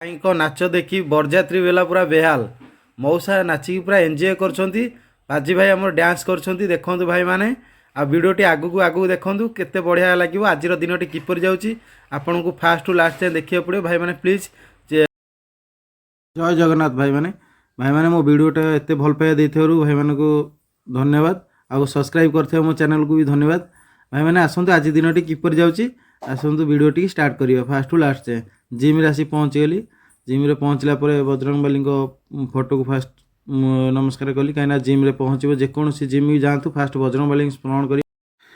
भाई नाच देखी बरजात्री बेला पूरा बेहाल मौसा नाचिकी पूरा एंजॉय करछंती। पाजी भाई आम डांस करछंती देखंतु भाई माने आ वीडियोटी आगु आगु देखंतु केते बढ़िया लागिवो। आजिर दिनटी किपर जाउची आपनकु फास्ट टू लास्ट जाए देखिए पड़े भाई माने प्लीज। जय जगन्नाथ भाई माने मो वीडियोटा एते भल पाया देथेरु भाई मानकु धन्यवाद। आ सब्सक्राइब करथे मो चैनल को भी धन्यवाद। भाई माने आसंतु आज दिनटी किपर जाउची आसंतु वीडियोटी स्टार्ट करियो फास्ट टू लास्ट जाए। जिम रे आसी पहुँच गली। जिम रे पहुँचला पर बजरंगबली फोटो को फास्ट नमस्कार कली कहीं जिम रे पहुँचो जेकोसी जिम भी जातु फास्ट बजरंगबली स्मरण करी।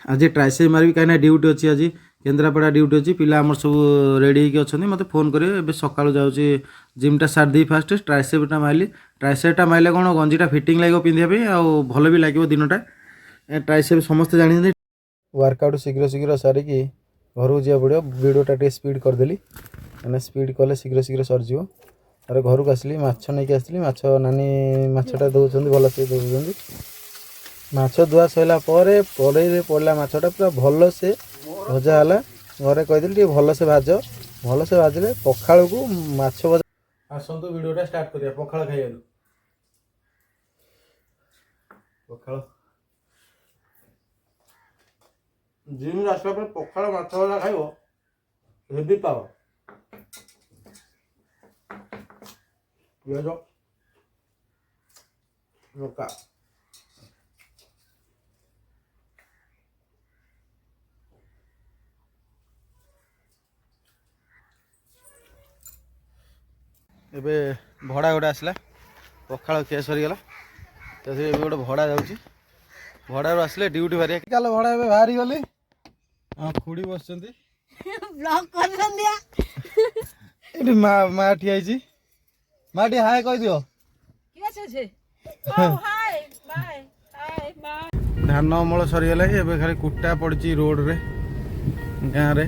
आज ट्राइसेप मारबी कहीं ड्यूटी अच्छी आज केन्द्रापड़ा ड्यूटी अच्छी पिला आमर सब रेडी होगी अच्छा मत फोन करेंगे। एवं सका जाऊँगी जिमटा सारी दी फास्ट ट्राइसेपटा मारिली। ट्राइसेपटा मारे कौन गंजीटा फिटिंग लगे पिंधापी आ भल भी लगे दिनटा। ट्राइसेप समस्ते जानी वर्कआउट शीघ्र शीघ्र सारिकी घर को जा पड़ो। वीडियोटा टे स्पीड करदेली मैंने स्पीड कले शीघ्र शीघ्र सरजी। तार घर को आसली माछ नहीं आसली माछ नानी माछटा दौरान भल से दौरान माछ धुआ सरला कड़े पड़ा माछटा पूरा भल से भजा है। घरे कहीदि भल से भाज भल से भाजले पखाड़ को माछ भजा। आसतु वीडियोटा स्टार्ट करिया पखाड़ खाइबा। पखाड़ जिम आसला पर पखाड़ माछ भजा खाइबो हेवी पावर। पियाज लଙ୍କା एबे भड़ा गोटे आसला पखाड़ खिया सरीगला तो गोटे भड़ा जाऊँगी भड़ारू आसले ड्यूटी बाहर चल भड़ा ए बाहरी गली। हाँ खुड़ी बस माँ ठिया माँ टी हाय कह दियो। धान अमल सरीगला एबे खाली कुटा पड़ी रोड रे गाँव रे।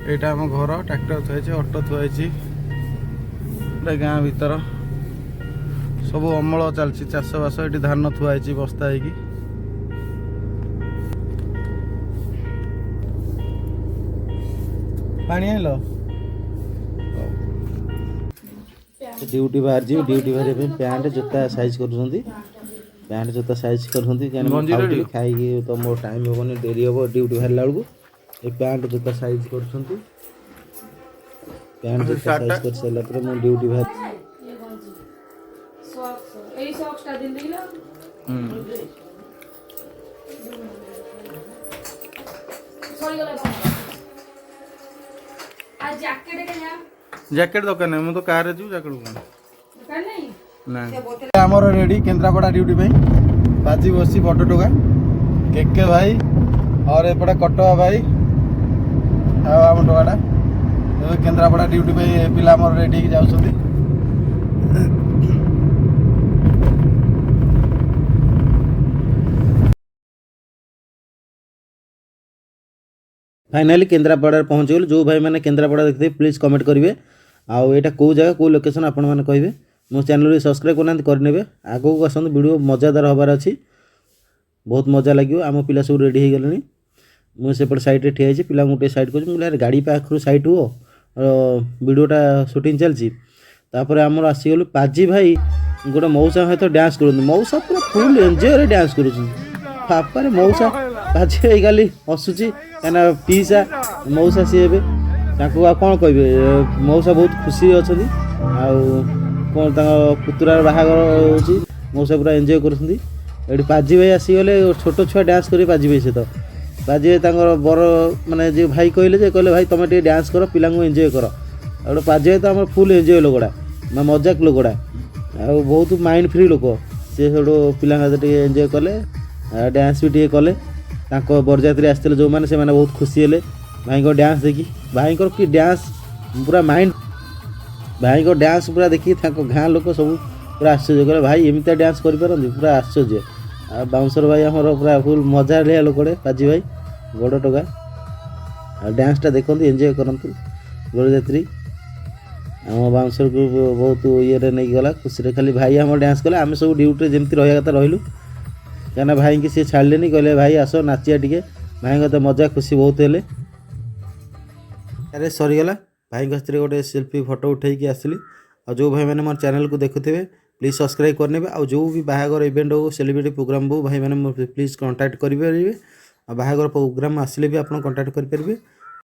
यहाँ आम घर ट्रैक्टर थुआई ऑटो थुआई गाँ भीतर सब अमल चलती चाष बास। ये धान थुआई बस्ता है पानी आइल ड्यूटी बाहर जी। ड्यूटी बाहर पैंट जोता साइज कर पैंट जोता साइज कर खाई तो मोर टाइम हेनी डेरी हम ड्यूटी बाहर बेलू ये पैंट जोता साइज कर पैंट जोता साइज कर सारा पर मो ड्यूटी बाहर जैकेट दरकार नहीं मुझे तो कार जीव जैकेट ना आमर रेडी केन्द्रापड़ा ड्यूटी पे बाजी बसी बड़ टोका के भाई और एपटे कटवा भाई आम टोकाटा केन्द्रापड़ा ड्यूटी पे पिला आमर रेडी जाऊँ। फाइनाली केन्द्रापड़ा पहुँच गलु। जो भाई मैंने केन्द्रापड़ा देखते प्लीज कमेंट करेंगे आउ यहाँ कौ जगह कौ लोकेशन आपण मैंने कहे। मो चैनल सब्सक्राइब करना करने आगू को आसत वीडियो मजादार हबार अच्छी बहुत मजा लगे। आम पिला सब रेडी हो गले मुझे सैड ठिया पिला गोटे सैड कर गाड़ी पाखु सैड हुआ वीडियोटा शूटिंग चलती। आमर आसीगलु पाजी भाई गोटे मौसा सहित डांस कर मौसा पूरा फुल एंजॉय डांस कर मौसा पाजी भाई खाली हसुची कहीं पीसा मौसा सी हे कौन कहे मौसा बहुत खुशी अच्छा कौन पुतुरार बाहागर हो मौसा पूरा एंजॉय कर। पाजी भाई आसीगले छोट छुआ डांस कर पाजी भाई सहित पाजी भाई बर माने जो भाई कहले भाई तुम टे डांस कर पिला एंजॉय कर। और पाजी भाई तो आम फुल एंजॉय लोकड़ा मजाक लोकड़ा आ बहुत माइंड फ्री लोक सी पिला एंजॉय कले डांस भी टे कले। बरजात्री आसते जो मैंने से बहुत खुशी हेले भाई को डांस देखी भाई कि डांस पूरा माइंड भाई को डांस पूरा देखी गाँ लोक सब पूरा आश्चर्य कले भाई एमती डांस कर पूरा आश्चर्य। आ बाउंसर भाई आमर पूरा फुल मजा लिया लोकड़े पाजी भाई बड़ टोका डांसटा देखते एंजॉय करतु। बरजात्री आम बाउंसर को बहुत ये नहीं गला खुशी खाली भाई आम डांस कले आम सब ड्यूटी जमी रहा कथा रही क्या भाई की सी छाड़े कहले भाई आस नाचिया टे भाई तो मजा खुशी बहुत हेले। अरे सरीगला भाई गोटे सेल्फी फोटो उठेकी आसली। और जो भाई मैंने मोर चैनल को देखुथे प्लीज सब्सक्राइब करने और जो भी बाहागर इवेंट हो सेलिब्रिटी प्रोग्राम हो भाई मैंने प्लीज कांटेक्ट करेंगे। और बाहागर प्रोग्राम आसिले भी आप कांटेक्ट करेंगे।